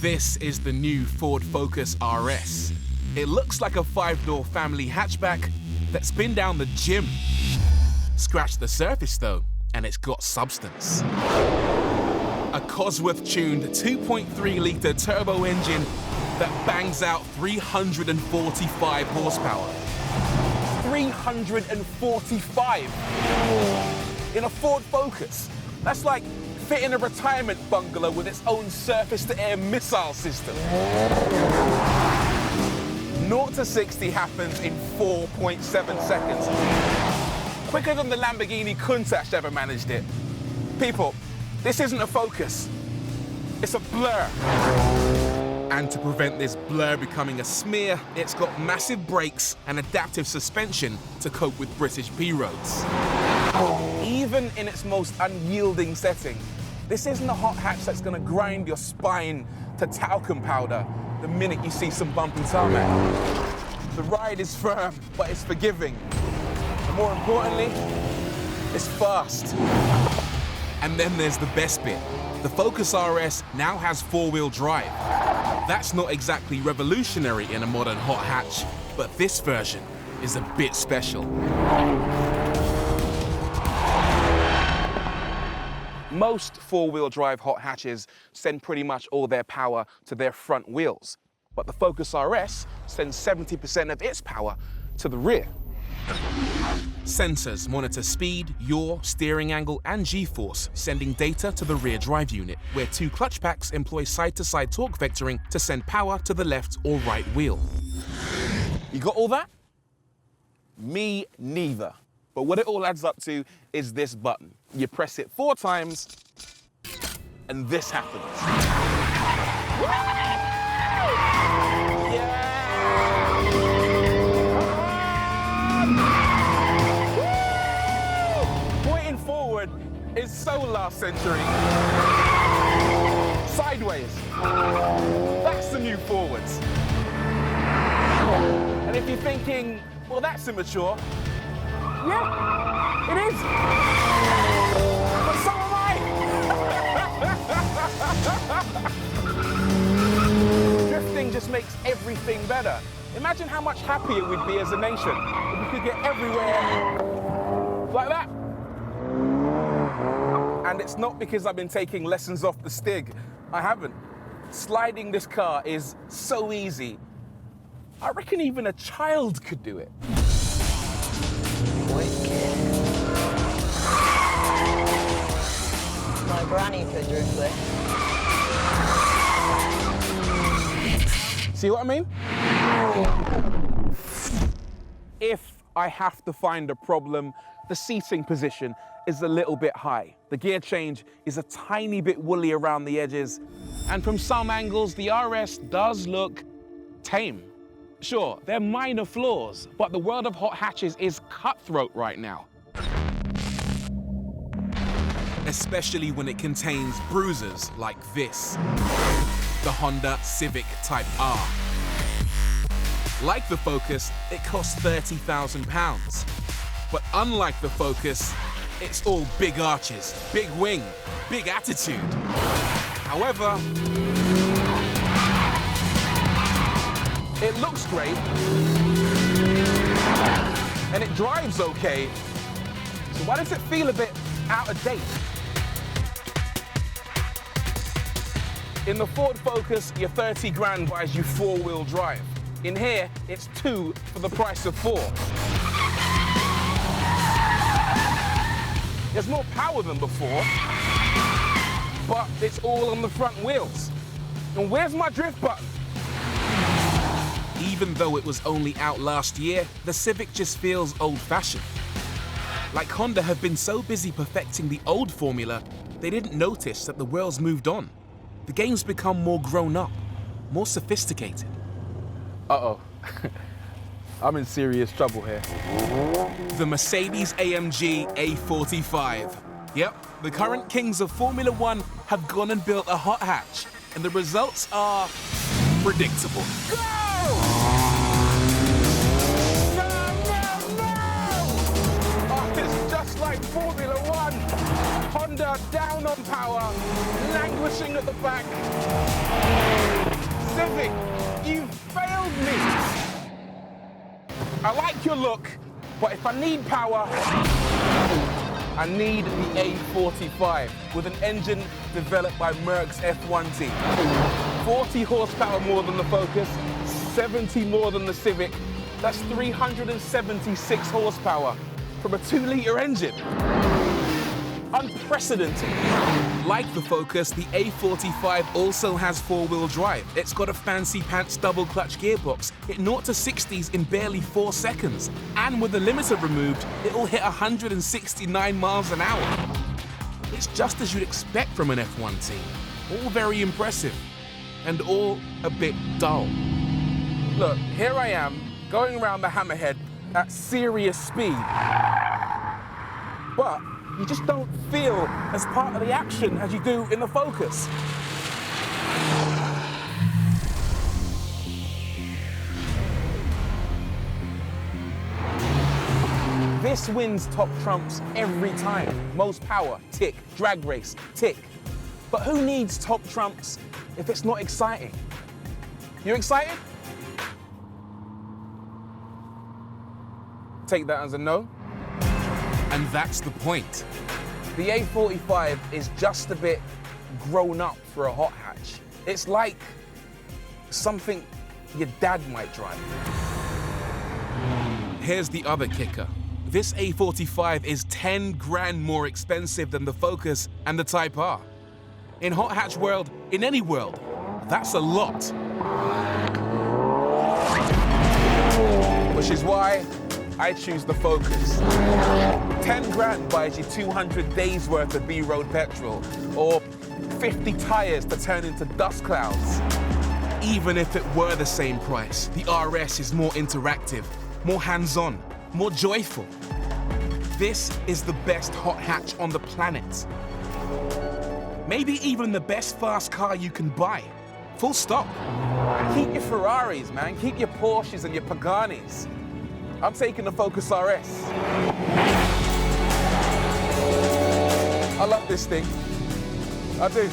This is the new Ford Focus RS. It looks like a 5-door family hatchback that's been down the gym. Scratch the surface though, and it's got substance. A Cosworth-tuned 2.3-litre turbo engine that bangs out 345 horsepower. 345 in a Ford Focus. That's like fitting a retirement bungalow with its own surface-to-air missile system. 0 to 60 happens in 4.7 seconds. Quicker than the Lamborghini Countach ever managed it. People, this isn't a Focus. It's a blur. And to prevent this blur becoming a smear, it's got massive brakes and adaptive suspension to cope with British P-roads. Even in its most unyielding setting, this isn't a hot hatch that's gonna grind your spine to talcum powder the minute you see some bumpy tarmac. The ride is firm, but it's forgiving. And more importantly, it's fast. And then there's the best bit. The Focus RS now has 4-wheel drive. That's not exactly revolutionary in a modern hot hatch, but this version is a bit special. Most 4-wheel drive hot hatches send pretty much all their power to their front wheels, but the Focus RS sends 70% of its power to the rear. Sensors monitor speed, yaw, steering angle, and G-force, sending data to the rear drive unit, where 2 clutch packs employ side-to-side torque vectoring to send power to the left or right wheel. You got all that? Me neither. But what it all adds up to is this button. You press it 4 times, and this happens. Pointing forward is so last century. Sideways. That's the new forwards. And if you're thinking, well, that's immature, yeah, it is. But so am I. Drifting just makes everything better. Imagine how much happier we'd be as a nation if we could get everywhere like that. And it's not because I've been taking lessons off the Stig. I haven't. Sliding this car is so easy. I reckon even a child could do it. My granny could drift this. See what I mean? If I have to find a problem, the seating position is a little bit high. The gear change is a tiny bit woolly around the edges. And from some angles, the RS does look tame. Sure, they're minor flaws, but the world of hot hatches is cutthroat right now. Especially when it contains bruisers like this. The Honda Civic Type R. Like the Focus, it costs £30,000. But unlike the Focus, it's all big arches, big wing, big attitude. However, it looks great, and it drives okay, so why does it feel a bit out of date? In the Ford Focus, your 30 grand buys you 4-wheel drive. In here, it's 2 for the price of 4. There's more power than before, but it's all on the front wheels. And where's my drift button? Even though it was only out last year, the Civic just feels old-fashioned. Like Honda have been so busy perfecting the old formula, they didn't notice that the world's moved on. The game's become more grown up, more sophisticated. Uh-oh. I'm in serious trouble here. The Mercedes-AMG A45. Yep, the current kings of Formula One have gone and built a hot hatch, and the results are predictable. Go! No! Oh, it's just like Formula One. Honda down on power, languishing at the back. Civic, you failed me. I like your look, but if I need power, I need the A45 with an engine developed by Merck's F1 team. 40 horsepower more than the Focus, 70 more than the Civic. That's 376 horsepower from a 2-litre engine. Unprecedented. Like the Focus, the A45 also has 4-wheel drive. It's got a fancy pants double clutch gearbox. It 0 to 60s in barely 4 seconds. And with the limiter removed, it'll hit 169 miles an hour. It's just as you'd expect from an F1 team. All very impressive, and all a bit dull. Look, here I am, going around the hammerhead at serious speed. But you just don't feel as part of the action as you do in the Focus. This wins top trumps every time. Most power, tick. Drag race, tick. But who needs top trumps if it's not exciting? You excited? Take that as a no. And that's the point. The A45 is just a bit grown up for a hot hatch. It's like something your dad might drive. Here's the other kicker. This A45 is 10 grand more expensive than the Focus and the Type R. In hot hatch world, in any world, that's a lot. Which is why I choose the Focus. 10 grand buys you 200 days worth of B-road petrol, or 50 tires to turn into dust clouds. Even if it were the same price, the RS is more interactive, more hands-on, more joyful. This is the best hot hatch on the planet. Maybe even the best fast car you can buy. Full stop. Keep your Ferraris, man. Keep your Porsches and your Paganis. I'm taking the Focus RS. I love this thing. I do.